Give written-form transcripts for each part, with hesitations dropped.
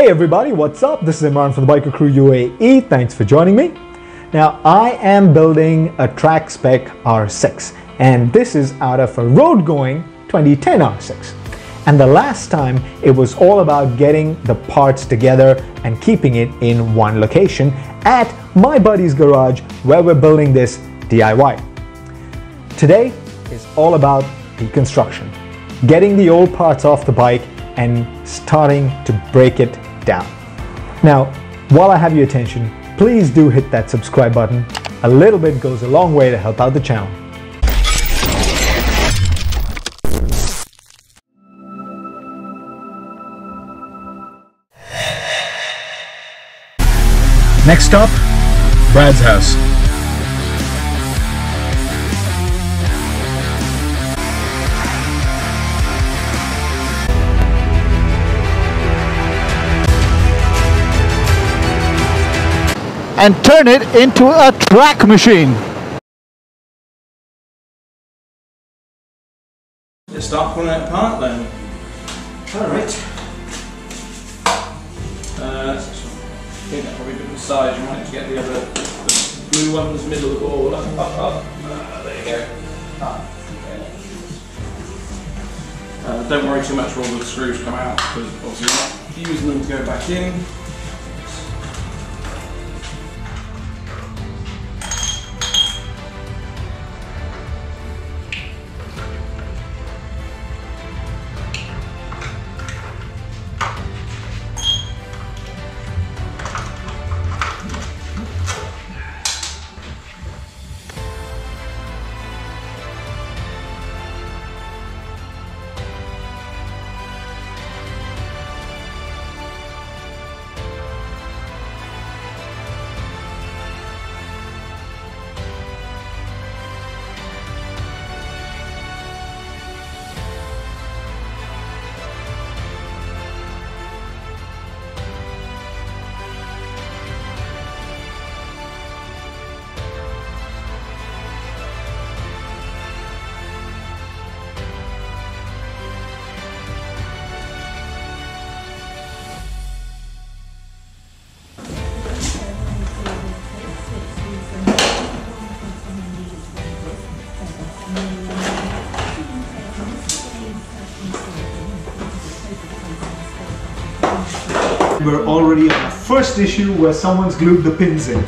Hey everybody, what's up? This is Imran from the Biker Crew UAE. Thanks for joining me. Now, I am building a track spec R6, and this is out of a road-going 2010 R6. And the last time, it was all about getting the parts together and keeping it in one location at my buddy's garage where we're building this DIY. Today is all about deconstruction, getting the old parts off the bike and starting to break it down. Now, while I have your attention, please do hit that subscribe button. A little bit goes a long way to help out the channel. Next stop, Brad's house. And turn it into a track machine. Just start pulling it apart then. Alright. I think that's probably a different size. You might have to get the blue ones, middle of the ball. There you go. Don't worry too much when all the screws come out, because obviously you're not using them to go back in. We're already on the first issue where someone's glued the pins in.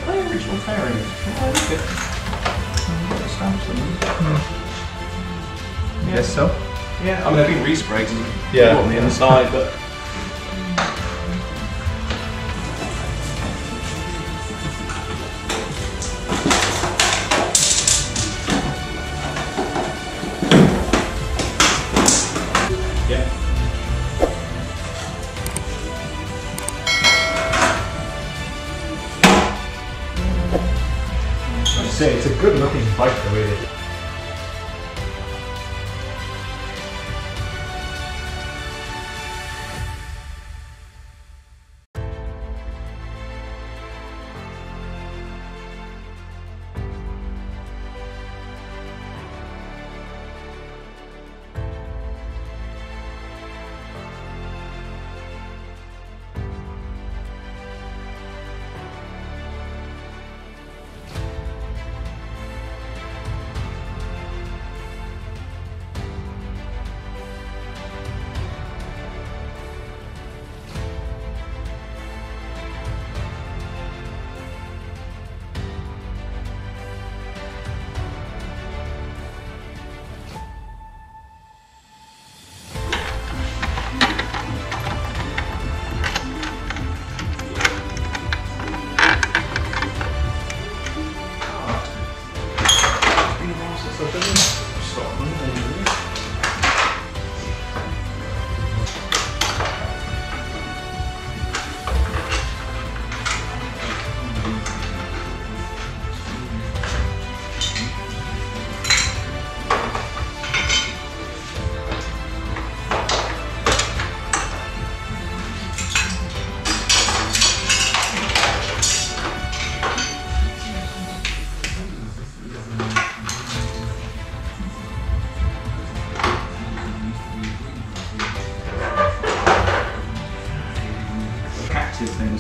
Original fairing. Yes, so? Yeah, I mean they've been resprayed Yeah. on the inside, but yeah. I say it's a good looking bike the way they do.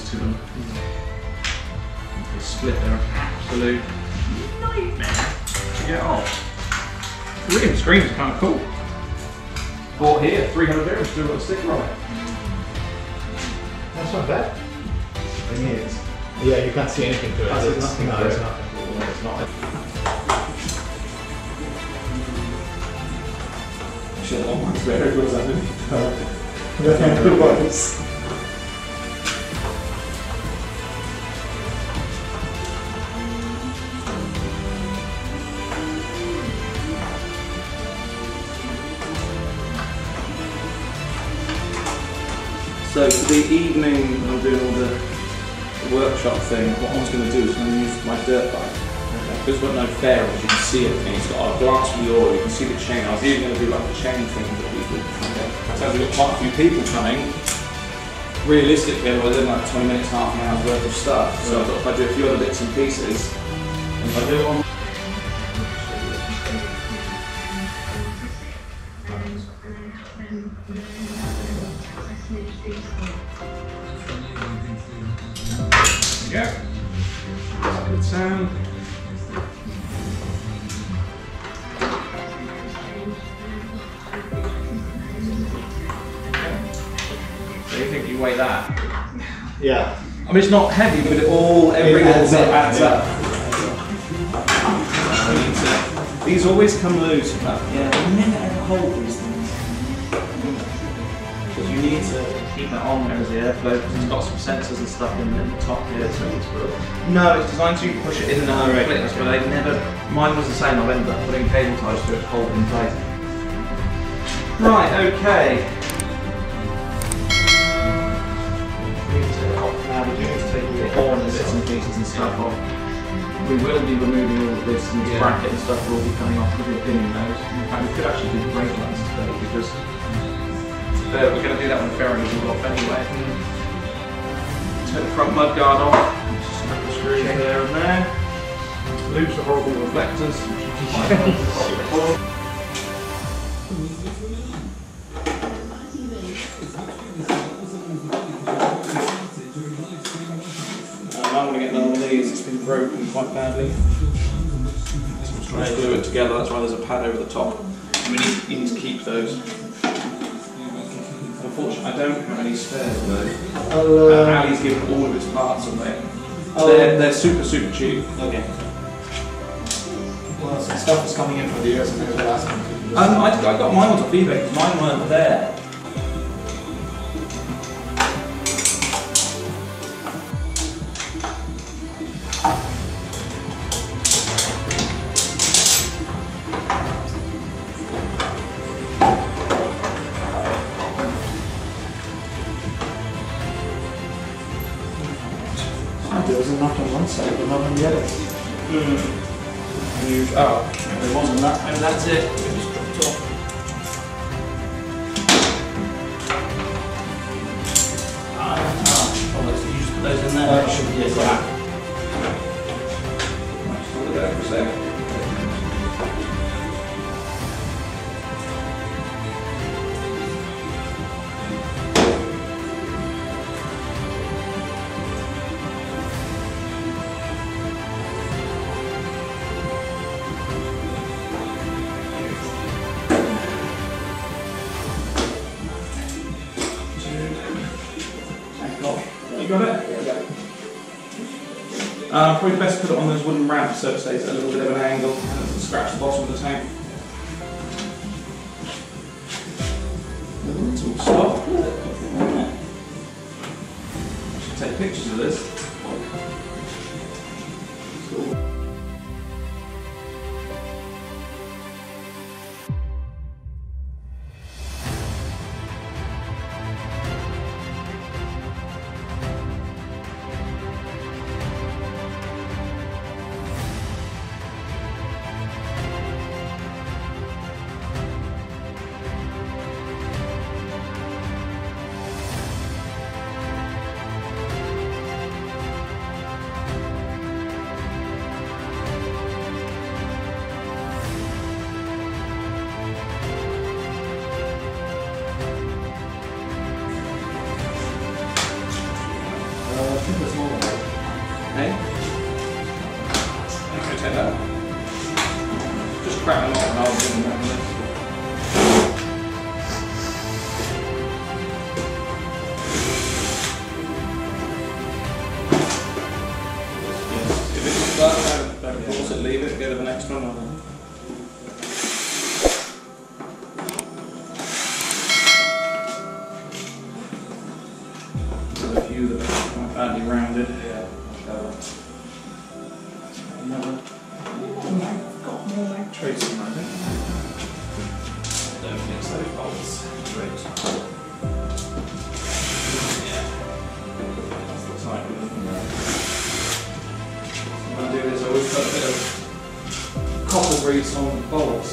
lines to them. They split, they're an absolute nightmare to get off. The rear screen is kind of cool. Bought here, 300 dirhams, still got a sticker on it. That's not bad. It is. Yeah, you can't see anything to it. There's nothing no, to it's it. nothing. No, it's not. Actually, I want mine's better. It goes underneath. It was. So for the evening, when I'm doing all the workshop thing, what I was going to do is I'm going to use my dirt bike. Because it's got no fairings, you can see everything. It's got a glass wheel, you can see the chain. I was even going to do like a chain thing for people. So we've got quite a few people coming. Realistically, otherwise they're like 20 minutes, half an hour's worth of stuff. So I thought if I do a few other bits and pieces, and if I do it on yeah, good sound. So you think you weigh that? Yeah. I mean, it's not heavy, but every little bit adds up. These always come loose, but yeah, you never ever hold these things. Because you need to keep it on there as the airflow, because it's got some sensors and stuff in the top here, so it's no, it's designed to push it in and out of the clips, but they never, mine was the same, I've ended up putting cable ties to it to hold it in place. Right, okay. Now we do need to take all the horn and bits and pieces and stuff off. We will be removing all of this, and this bracket and stuff will be coming off with the pinning nose. In fact, we could actually do the brake lines today because we're going to do that when the fairing is all off anyway. Take the front mud guard off, just snap the screw there and there. Loops the horrible reflectors. I'm going to get another one of these, it's been broken quite badly. So I'm trying to glue it together, that's why there's a pad over the top. You need to keep those. Unfortunately, I don't have any spares of those. Ali's given all of its parts away. They're super cheap. Okay. Well, some stuff is coming in from the US and there's the last one. I got mine off eBay because mine weren't there. There was a knot on one side, but not on the other. Oh, there wasn't that. And that's it. It just dropped off. Oh, let's use those in there. That should be it. yeah. Just hold it there for a second. You got it? Yeah. Probably best to put it on those wooden ramps so it stays at a little bit of an angle and it doesn't scratch the bottom of the tank. It's all soft. I should take pictures of this. Okay? Okay, take that. Just crack them off and I'll do them with this. If it's stuck, don't force it, leave it, go to the next one. There's a few that are quite badly rounded. Yeah, got more mag tracing, I think. Don't mix those bolts. Great. Yeah. That's the type we're looking at. When I do this, I always put a bit of copper grease on the bolts.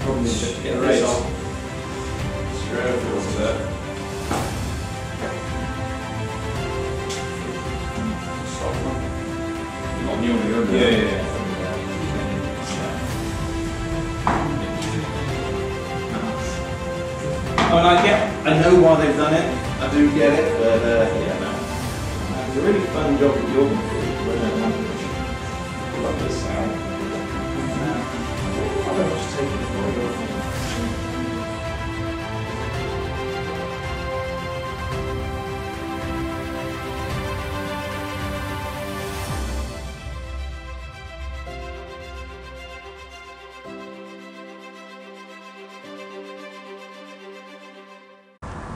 Problem is just to get the race off. Straight over towards there. Stop them. On you on the other. Yeah. I know why they've done it. I do get it, but yeah, no. It's a really fun job that you're going to do. I love this sound. I'll just take it for you.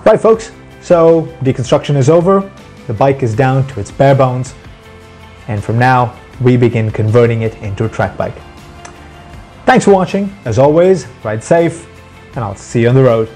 Right folks, so deconstruction is over, the bike is down to its bare bones, and from now we begin converting it into a track bike. Thanks for watching, as always, ride safe, and I'll see you on the road.